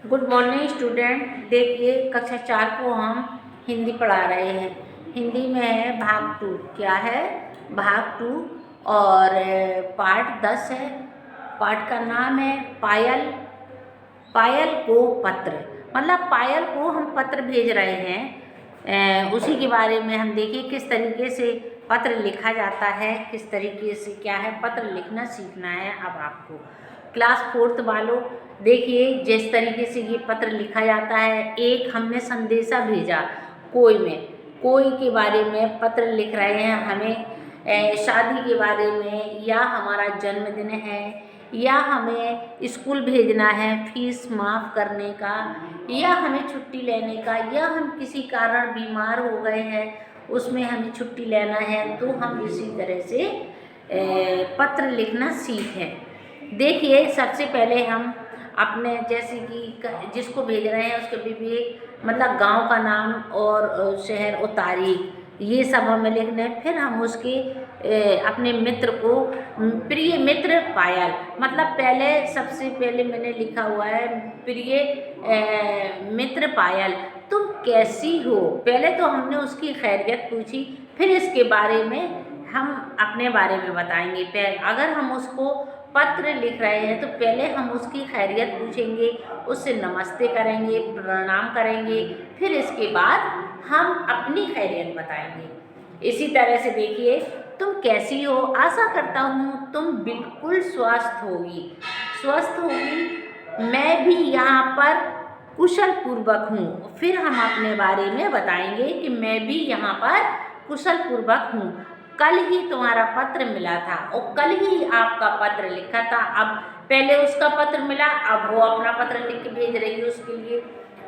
Good morning student. देखिए कक्षा 4 को हम हिंदी पढ़ा रहे हैं। हिंदी में है भाग 2। क्या है? भाग 2। और पार्ट 10 है। पार्ट का नाम है पायल। पायल को पत्र, मतलब पायल को हम पत्र भेज रहे हैं। उसी के बारे में हम देखिए किस तरीके से पत्र लिखा जाता है, किस तरीके से क्या है, पत्र लिखना सीखना है अब आपको। क्लास 4th वालों, देखिए जिस तरीके से ये पत्र लिखा जाता है। एक हमने संदेशा भेजा कोई के बारे में पत्र लिख रहे हैं हमें, शादी के बारे में, या हमारा जन्मदिन है, या हमें स्कूल भेजना है फीस माफ़ करने का, या हमें छुट्टी लेने का, या हम किसी कारण बीमार हो गए हैं उसमें हमें छुट्टी लेना है, तो हम इसी तरह से पत्र लिखना सीखें। देखिए सबसे पहले हम अपने जैसे कि जिसको भेज रहे हैं उसके विवेक, मतलब गांव का नाम और शहर और तारीख, ये सब हमें लिखना है। फिर हम उसके अपने मित्र को, प्रिय मित्र पायल, मतलब पहले सबसे पहले मैंने लिखा हुआ है प्रिय मित्र पायल, तुम कैसी हो। पहले तो हमने उसकी खैरियत पूछी, फिर इसके बारे में हम अपने बारे में बताएंगे। अगर हम उसको पत्र लिख रहे हैं तो पहले हम उसकी खैरियत पूछेंगे, उससे नमस्ते करेंगे, प्रणाम करेंगे, फिर इसके बाद हम अपनी खैरियत बताएंगे। इसी तरह से देखिए, तुम कैसी हो, आशा करता हूँ तुम बिल्कुल स्वस्थ होगी। मैं भी यहाँ पर कुशल पूर्वक हूँ। फिर हम अपने बारे में बताएंगे कि मैं भी यहाँ पर कुशल पूर्वक हूँ। कल ही तुम्हारा पत्र मिला था और कल ही आपका पत्र लिखा था। अब पहले उसका पत्र मिला, अब वो अपना पत्र लिख के भेज रही है उसके लिए।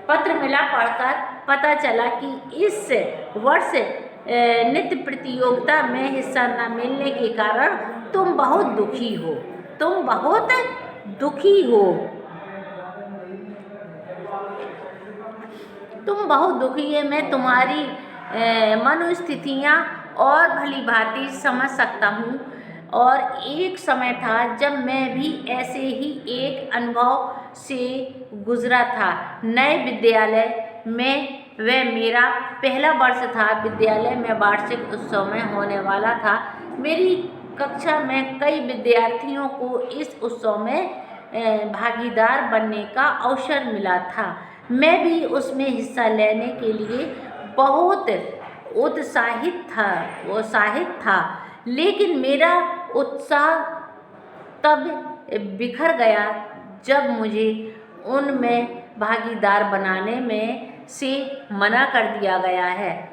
पत्र मिला पढ़कर पता चला कि इस वर्ष नृत्य प्रतियोगिता में हिस्सा न मिलने के कारण तुम बहुत दुखी हो। मैं तुम्हारी मनोस्थितियाँ और भली भांति समझ सकता हूँ। और एक समय था जब मैं भी ऐसे ही एक अनुभव से गुजरा था। नए विद्यालय में वह मेरा पहला वर्ष था। विद्यालय में वार्षिक उत्सव में होने वाला था। मेरी कक्षा में कई विद्यार्थियों को इस उत्सव में भागीदार बनने का अवसर मिला था। मैं भी उसमें हिस्सा लेने के लिए बहुत उत्साहित था, लेकिन मेरा उत्साह तब बिखर गया जब मुझे उनमें भागीदार बनाने में से मना कर दिया गया है।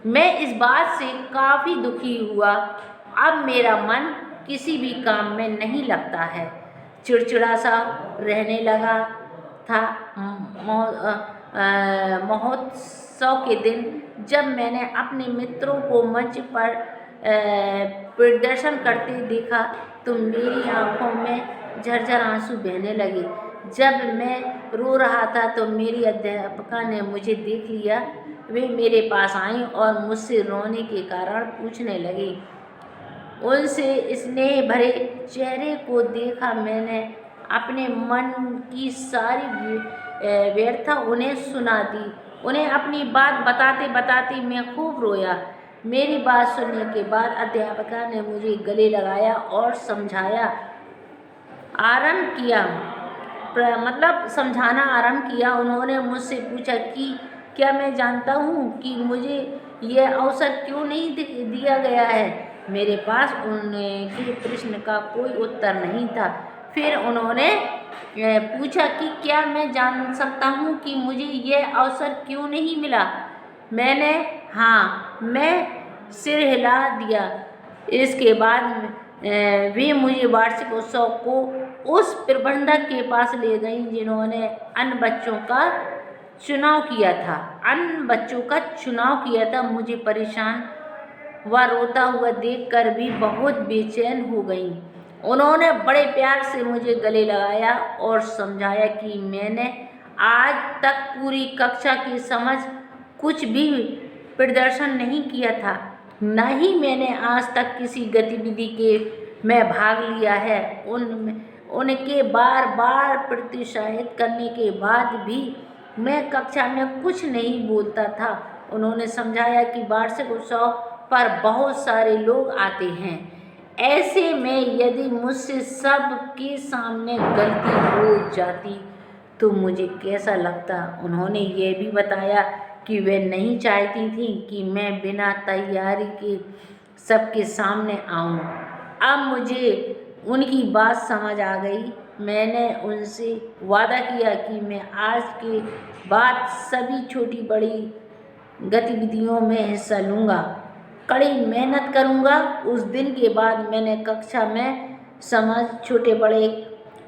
मैं इस बात से काफ़ी दुखी हुआ। अब मेरा मन किसी भी काम में नहीं लगता है, चिड़चिड़ा सा रहने लगा था। महोत्सव के दिन जब मैंने अपने मित्रों को मंच पर प्रदर्शन करते देखा तो मेरी आंखों में झरझर आंसू बहने लगे। जब मैं रो रहा था तो मेरी अध्यापिका ने मुझे देख लिया। वे मेरे पास आईं और मुझसे रोने के कारण पूछने लगी। उनसे स्नेह भरे चेहरे को देखा मैंने अपने मन की सारी व्यर्था उन्हें सुना दी। उन्हें अपनी बात बताते बताते मैं खूब रोया। मेरी बात सुनने के बाद अध्यापिका ने मुझे गले लगाया और समझाना आरंभ किया। उन्होंने मुझसे पूछा कि क्या मैं जानता हूँ कि मुझे यह अवसर क्यों नहीं दिया गया है। मेरे पास उनके प्रश्न का कोई उत्तर नहीं था। फिर उन्होंने पूछा कि क्या मैं जान सकता हूँ कि मुझे यह अवसर क्यों नहीं मिला। मैं सिर हिला दिया। इसके बाद वे मुझे वार्षिक उत्सव को उस प्रबंधक के पास ले गई जिन्होंने अन्य बच्चों का चुनाव किया था। मुझे परेशान व रोता हुआ देखकर भी बहुत बेचैन हो गई। उन्होंने बड़े प्यार से मुझे गले लगाया और समझाया कि मैंने आज तक पूरी कक्षा की समझ कुछ भी प्रदर्शन नहीं किया था, न ही मैंने आज तक किसी गतिविधि में भाग लिया है। उनके बार बार प्रोत्साहित करने के बाद भी मैं कक्षा में कुछ नहीं बोलता था। उन्होंने समझाया कि वार्षिक उत्सव पर बहुत सारे लोग आते हैं, ऐसे में यदि मुझसे सबके सामने गलती हो जाती तो मुझे कैसा लगता। उन्होंने ये भी बताया कि वे नहीं चाहती थी कि मैं बिना तैयारी के सबके सामने आऊं। अब मुझे उनकी बात समझ आ गई। मैंने उनसे वादा किया कि मैं आज के बाद सभी छोटी बड़ी गतिविधियों में हिस्सा लूँगा, कड़ी मेहनत करूँगा। उस दिन के बाद मैंने कक्षा में समझ छोटे बड़े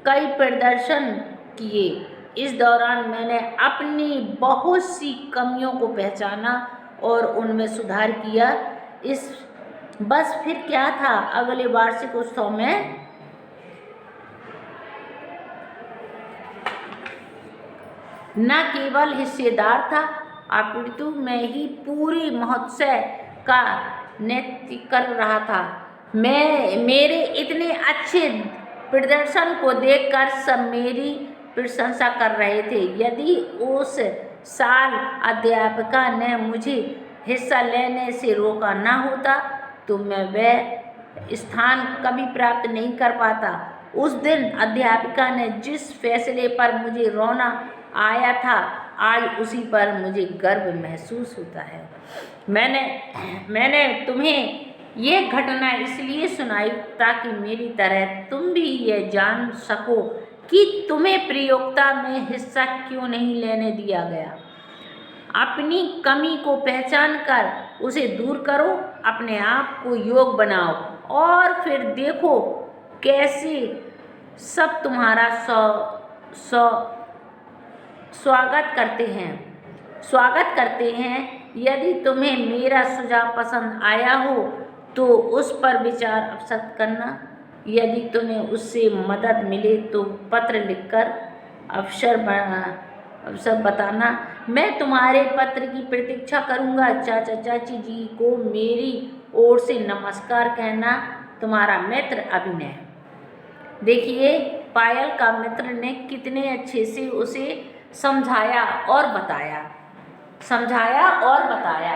कई प्रदर्शन किए। इस दौरान मैंने अपनी बहुत सी कमियों को पहचाना और उनमें सुधार किया। बस फिर क्या था, अगले वार्षिक उत्सव में न केवल हिस्सेदार था अपितु मैं ही पूरी महोत्सव का नेतृत्व कर रहा था। मेरे इतने अच्छे प्रदर्शन को देखकर सब मेरी प्रशंसा कर रहे थे। यदि उस साल अध्यापिका ने मुझे हिस्सा लेने से रोका ना होता तो मैं वह स्थान कभी प्राप्त नहीं कर पाता। उस दिन अध्यापिका ने जिस फैसले पर मुझे रोना आया था, आज उसी पर मुझे गर्व महसूस होता है। मैंने तुम्हें ये घटना इसलिए सुनाई ताकि मेरी तरह तुम भी ये जान सको कि तुम्हें प्रतियोगिता में हिस्सा क्यों नहीं लेने दिया गया। अपनी कमी को पहचान कर उसे दूर करो, अपने आप को योग्य बनाओ और फिर देखो कैसे सब तुम्हारा स्वागत करते हैं। यदि तुम्हें मेरा सुझाव पसंद आया हो तो उस पर विचार अवश्य करना। यदि तुम्हें उससे मदद मिले तो पत्र लिखकर अवश्य बताना। मैं तुम्हारे पत्र की प्रतीक्षा करूँगा। चाचा चाची जी को मेरी ओर से नमस्कार कहना। तुम्हारा मित्र अभिनय। देखिए पायल का मित्र ने कितने अच्छे से उसे समझाया और बताया। समझाया और बताया।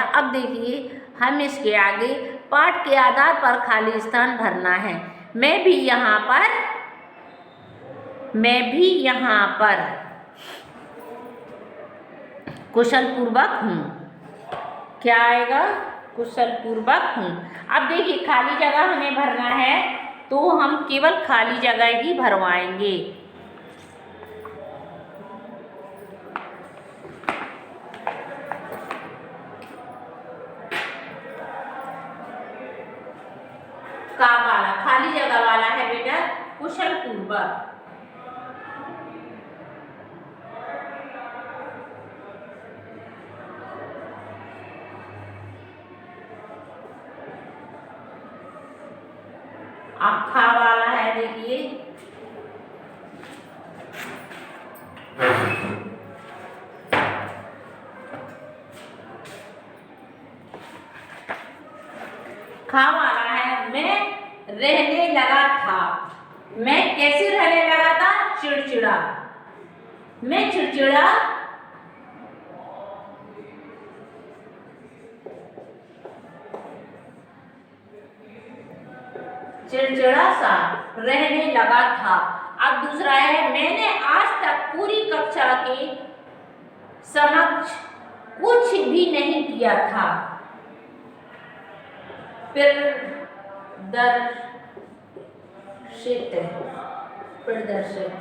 अब देखिए हम इसके आगे पाठ के आधार पर खाली स्थान भरना है। मैं भी यहाँ पर कुशलपूर्वक हूँ। क्या आएगा? कुशलपूर्वक हूँ। अब देखिए खाली जगह हमें भरना है तो हम केवल खाली जगह ही भरवाएंगे। का वाला खाली जगह वाला है बेटा कुशलपूर्वक। अब खा वाला है देखिए खा वाला है मैं रहने लगा था। मैं कैसे रहने लगा था? चिड़चिड़ा। मैं चिड़चिड़ा सा रहने लगा था। अब दूसरा है मैंने आज तक पूरी कक्षा के समक्ष कुछ भी नहीं किया था। प्रदर्शित,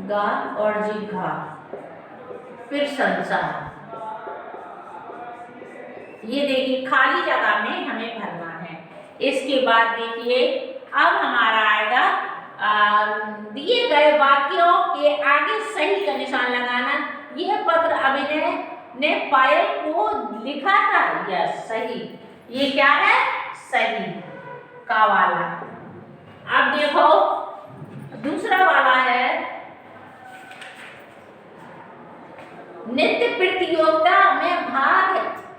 गा और जिघा, फिर संसा। ये देखिए खाली जगह में हमें भरना है। इसके बाद देखिए अब हमारा आएगा दिए गए वाक्यों के आगे सही का निशान लगाना। यह पत्र अभिनय ने पायल को लिखा था, यह सही। ये क्या है? सही का वाला। अब देखो दूसरा वाला है, नृत्य प्रतियोगिता में भाग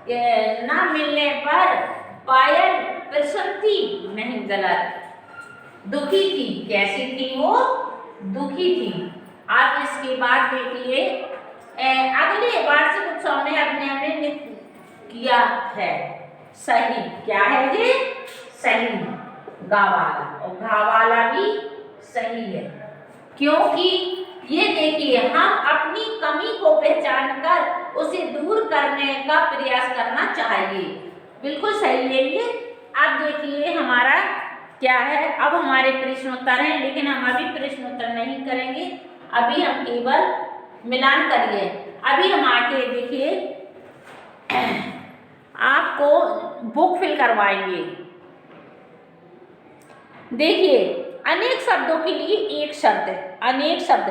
न मिलने पर पायल प्रसन्न थी, नहीं गलत, दुखी थी। कैसी थी वो? दुखी थी। अब इसके बाद देखिए अगले वार्षिक उत्सव में अपने नृत्य किया है, सही। क्या है ये? सही गावाला, और गावाला भी सही है, क्योंकि ये देखिए हम अपनी कमी को पहचान कर उसे दूर करने का प्रयास करना चाहिए। बिल्कुल सही है ये। अब देखिए हमारा क्या है, अब हमारे प्रश्नोत्तर हैं, लेकिन हम अभी प्रश्नोत्तर नहीं करेंगे, अभी हम केवल मिलान करिए। अभी हम आके देखिए आपको बुक फिल करवाएंगे। देखिए अनेक शब्दों के लिए एक शब्द, अनेक शब्द,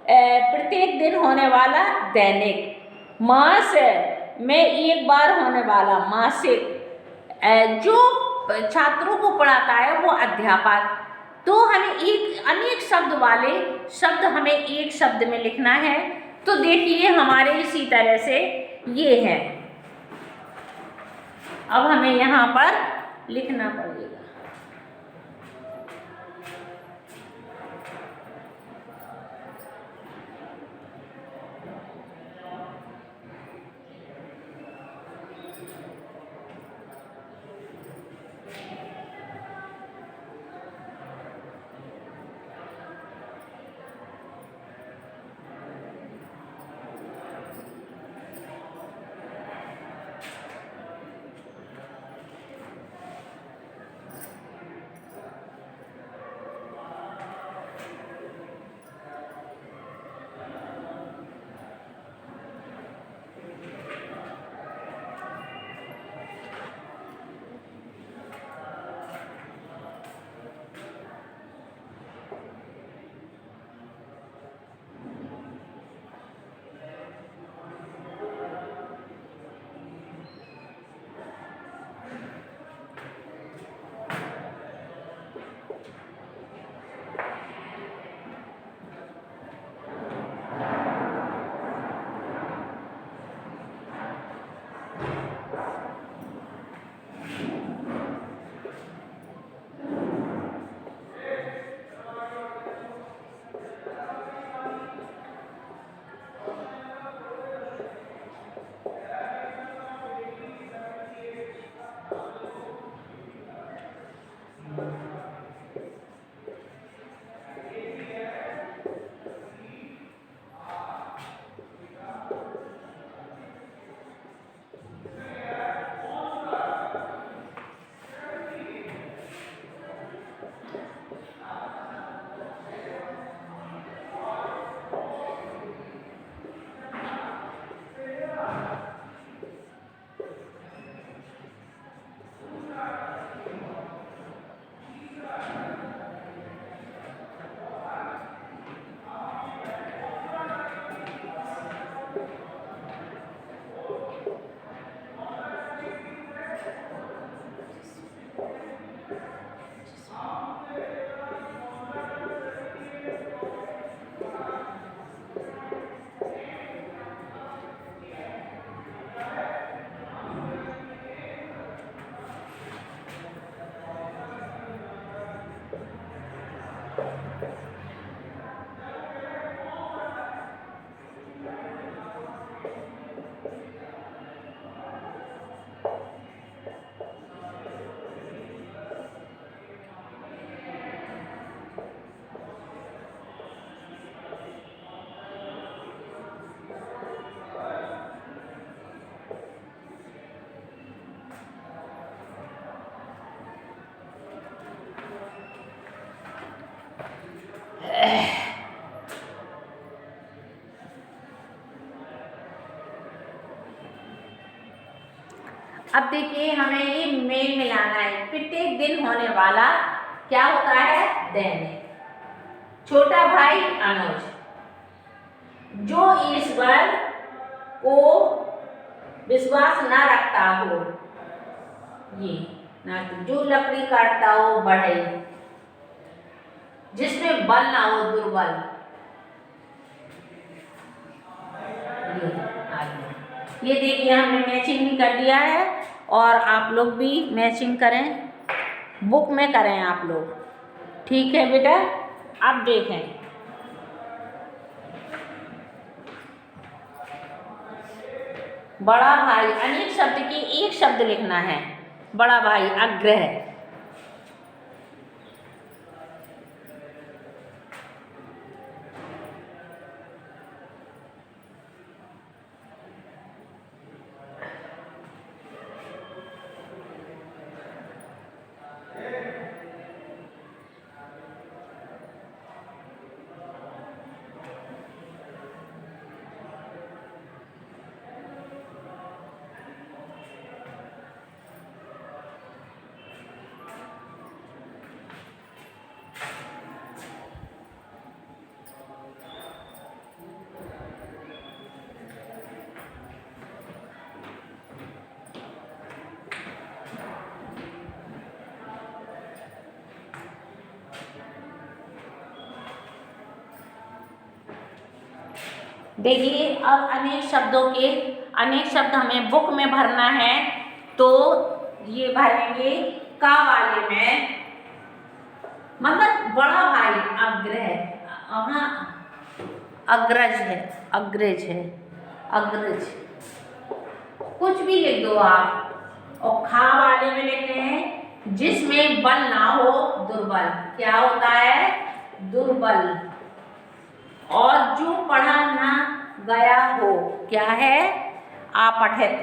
प्रत्येक दिन होने वाला दैनिक, मास में एक बार होने वाला मासिक, जो छात्रों को पढ़ाता है वो अध्यापक। तो हमें एक अनेक शब्द वाले शब्द हमें एक शब्द में लिखना है। तो देखिए हमारे इसी तरह से ये है, अब हमें यहाँ पर लिखना पड़ेगा। अब देखिए हमें ये मेल मिलाना है। प्रत्येक दिन होने वाला क्या होता है? दैनिक। छोटा भाई अनुज, जो ईश्वर को विश्वास न रखता हो, ये ना, जो लकड़ी काटता हो बढ़ई, जिसमें बल ना हो दुर्बल, ये देखिए हमने मैचिंग भी कर दिया है और आप लोग भी मैचिंग करें, बुक में करें आप लोग, ठीक है बेटा। अब देखें, बड़ा भाई, अनेक शब्द की एक शब्द लिखना है। बड़ा भाई अग्रह, देखिए अब अनेक शब्द हमें बुक में भरना है। तो ये भरेंगे का वाले में, मतलब बड़ा भाई अग्रह, अग्रज है, अग्रज, कुछ भी लिख दो आप। और खा वाले में लिख रहे हैं जिसमें बल ना हो दुर्बल, क्या होता है? दुर्बल। और जो पढ़ा ना गया हो, क्या है? अपठित,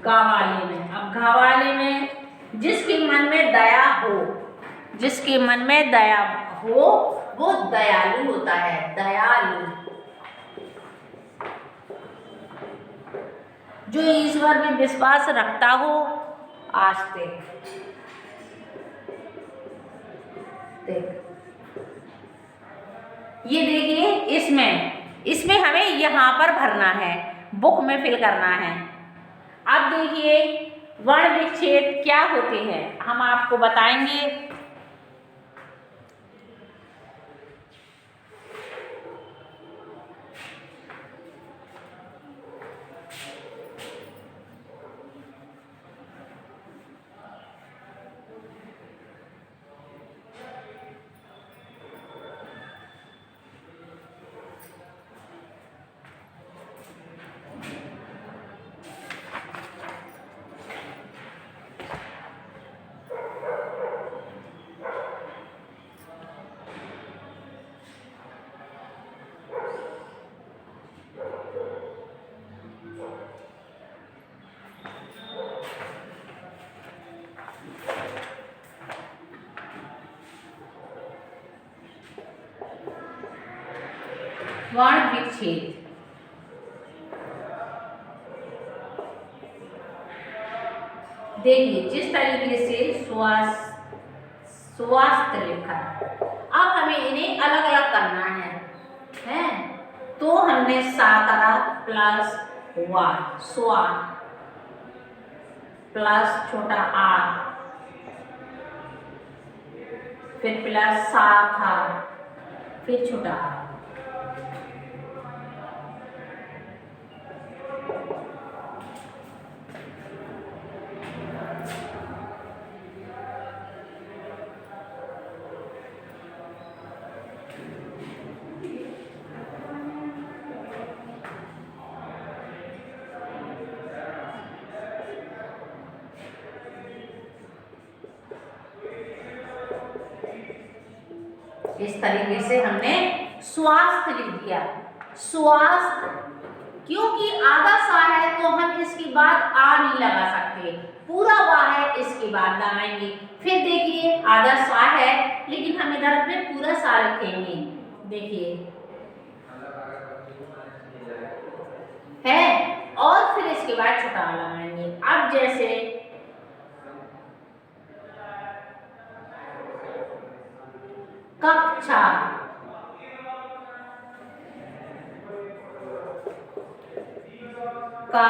गवाले में। अब गवाले में जिसके मन में दया हो, वो दयालु होता है, दयालु। जो ईश्वर में विश्वास रखता हो, आस्तिक। ये देखिए इसमें हमें यहाँ पर भरना है, बुक में फिल करना है। अब देखिए वर्ण विच्छेद क्या होते हैं हम आपको बताएंगे। वर्ण विच्छेद, देखिए जिस तरीके से स्वास्थ्य लिखा, अब हमें इन्हें अलग अलग करना है? तो हमने सा करा प्लस वा, स्वा प्लस छोटा आर, फिर प्लस सा था, फिर छोटा आर। इस तरीके से हमने स्वास्थ्य लिख दिया। स्वास्थ्य, क्योंकि आधा सा है तो हम इसके बाद आ नहीं लगा सकते, पूरा वा है इसके बाद लगाएंगे। फिर देखिए आधा सा है लेकिन हम इधर पे पूरा सा लिखेंगे। देखिए है, और फिर इसके बाद छुटा लगाएंगे। अब जैसे कक्षा, का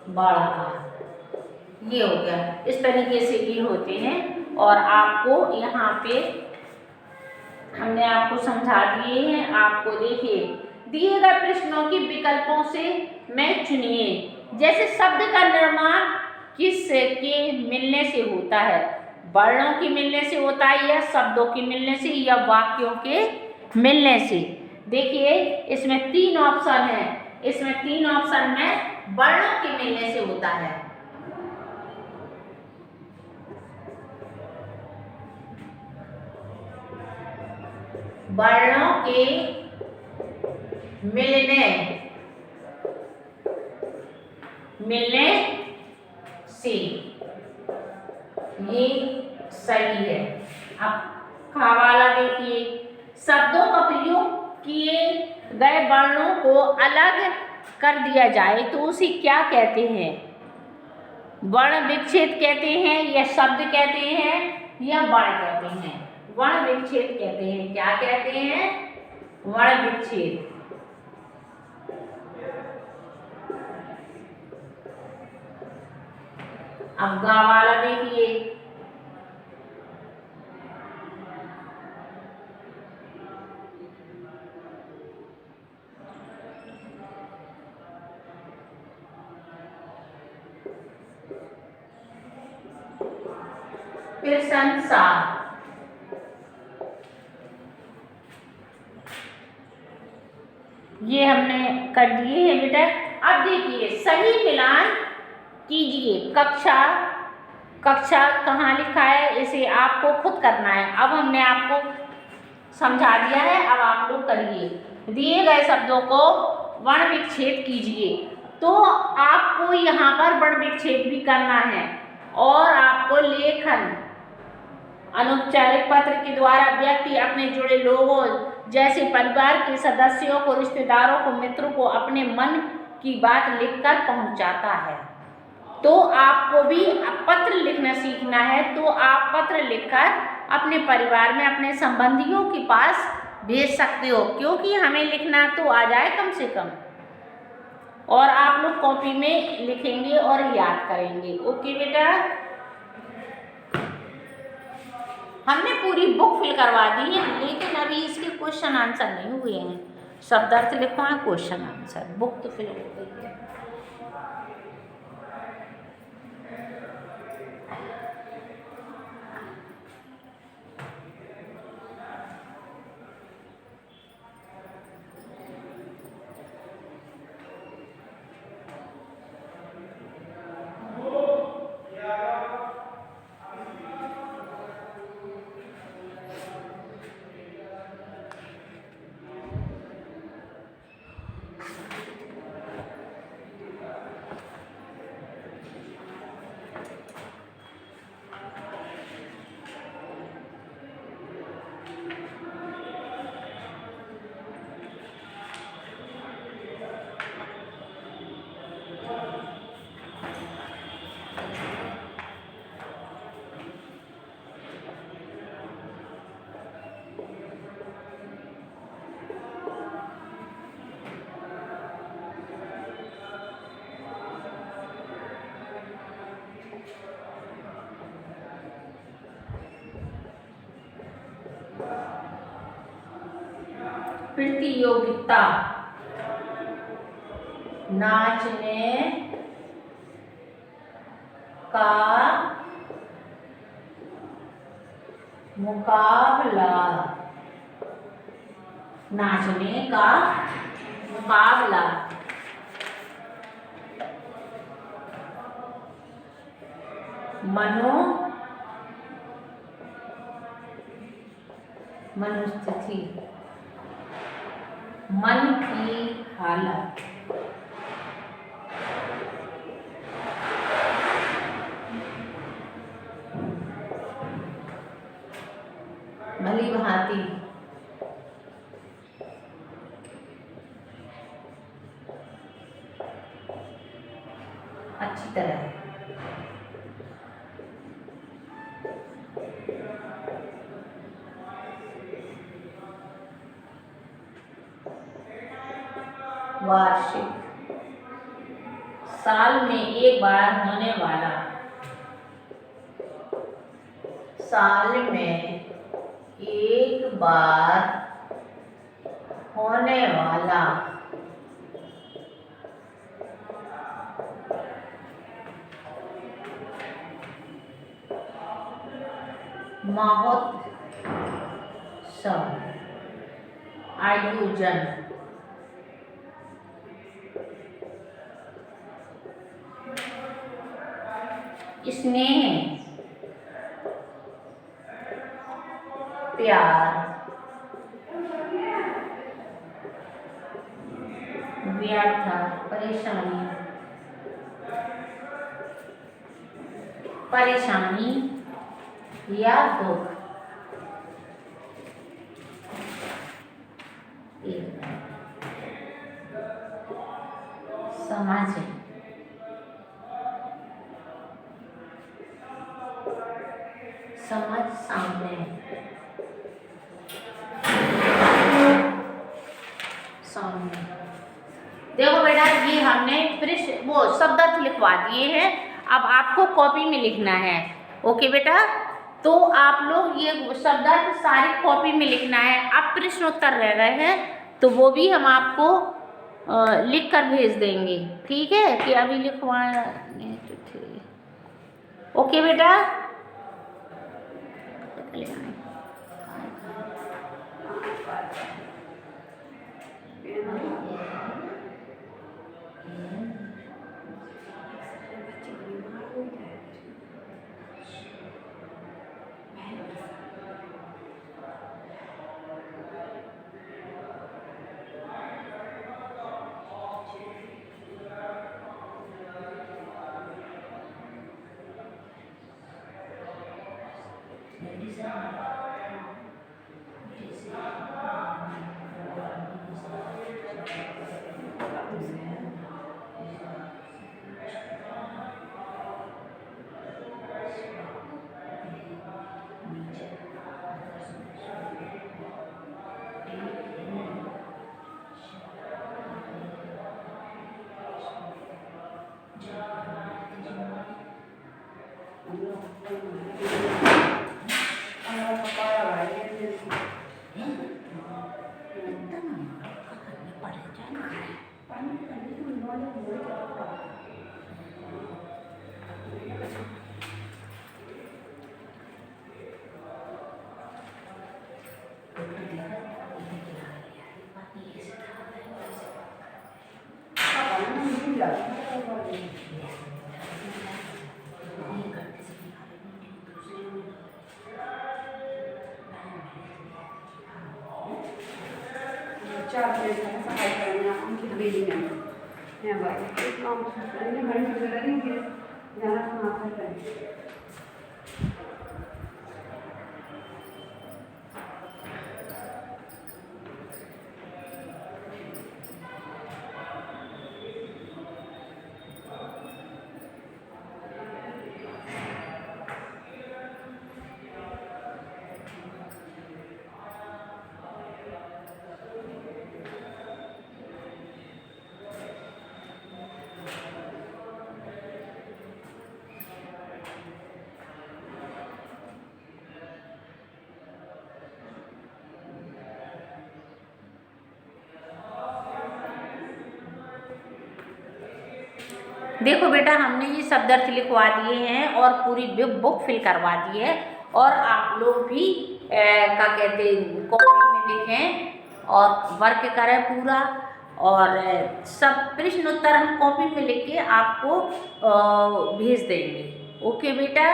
बड़ा, ये हो गया। इस तरीके से ये होते हैं और आपको यहाँ पे हमने आपको समझा दिए हैं। आपको देखिए दिए गए प्रश्नों के विकल्पों से मैं चुनिए। जैसे शब्द का निर्माण किस के मिलने से होता है? वर्णों के मिलने से होता है, या शब्दों के मिलने से, या वाक्यों के मिलने से? देखिए इसमें 3 ऑप्शन है। इसमें 3 ऑप्शन में वर्णों के मिलने से होता है। वर्णों के मिलने से, ये सही है। अब का वाला देखिए, शब्दों का प्रयोग किए गए वर्णों को अलग कर दिया जाए तो उसे क्या कहते हैं? वर्ण विच्छेद कहते हैं, या शब्द कहते हैं, या वर्ण कहते हैं? वर्ण विच्छेद कहते हैं। क्या कहते हैं? वर्ण विच्छेद। अब गा वाला देखिए, प्रशंसा, ये हमने कर दिए हैं बेटा। अब देखिए सही मिलान कीजिए। कक्षा, कक्षा कहाँ लिखा है, इसे आपको खुद करना है। अब हमने आपको समझा दिया है, अब आप लोग करिए। दिए गए शब्दों को वर्ण विच्छेद कीजिए। तो आपको यहाँ पर वर्ण विच्छेद भी करना है, और आपको लेखन अनौपचारिक पत्र के द्वारा व्यक्ति अपने जुड़े लोगों जैसे परिवार के सदस्यों को, रिश्तेदारों को, मित्रों को अपने मन की बात लिखकर पहुंचाता है। तो आपको भी पत्र लिखना सीखना है। तो आप पत्र लिखकर अपने परिवार में, अपने संबंधियों के पास भेज सकते हो, क्योंकि हमें लिखना तो आ जाए कम से कम, और आप लोग कॉपी में लिखेंगे और याद करेंगे। ओके बेटा, हमने पूरी बुक फिल करवा दी है, लेकिन अभी इसके क्वेश्चन आंसर नहीं हुए हैं। शब्दार्थ लिखो है, क्वेश्चन आंसर। बुक तो फिल हो गई है। प्रतियोगिता, नाचने का मुकाबला, नाचने का मुकाबला, मनोस्थिति, मन की हालत, भांति अच्छी तरह वार्षिक साल में एक बार होने वाला, साल में एक बार होने वाला महोत्सव आयोजन स्नेह प्यार व्यर्थ परेशानी या दुख समझ सामने देखो बेटा, ये हमने वो शब्दार्थ लिखवा दिए हैं। अब आपको कॉपी में लिखना है। ओके बेटा, तो आप लोग ये शब्दार्थ सारी कॉपी में लिखना है। अब प्रश्न उत्तर रह गए हैं तो वो भी हम आपको लिख कर भेज देंगे। ठीक है कि अभी लिखवाने तो थे। ओके बेटा, देखो बेटा, हमने ये शब्दार्थ लिखवा दिए हैं और पूरी बुक फिल करवा दी है। और आप लोग भी क्या कहते कॉपी में लिखें और वर्क करें पूरा। और सब प्रश्न उत्तर हम कॉपी में लिख के आपको भेज देंगे। ओके बेटा।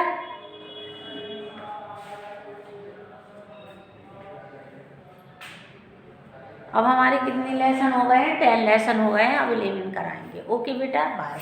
अब हमारे कितने लेसन हो गए हैं? 10 लेसन हो गए हैं। अब 11 कराएंगे। ओके बेटा, बाय।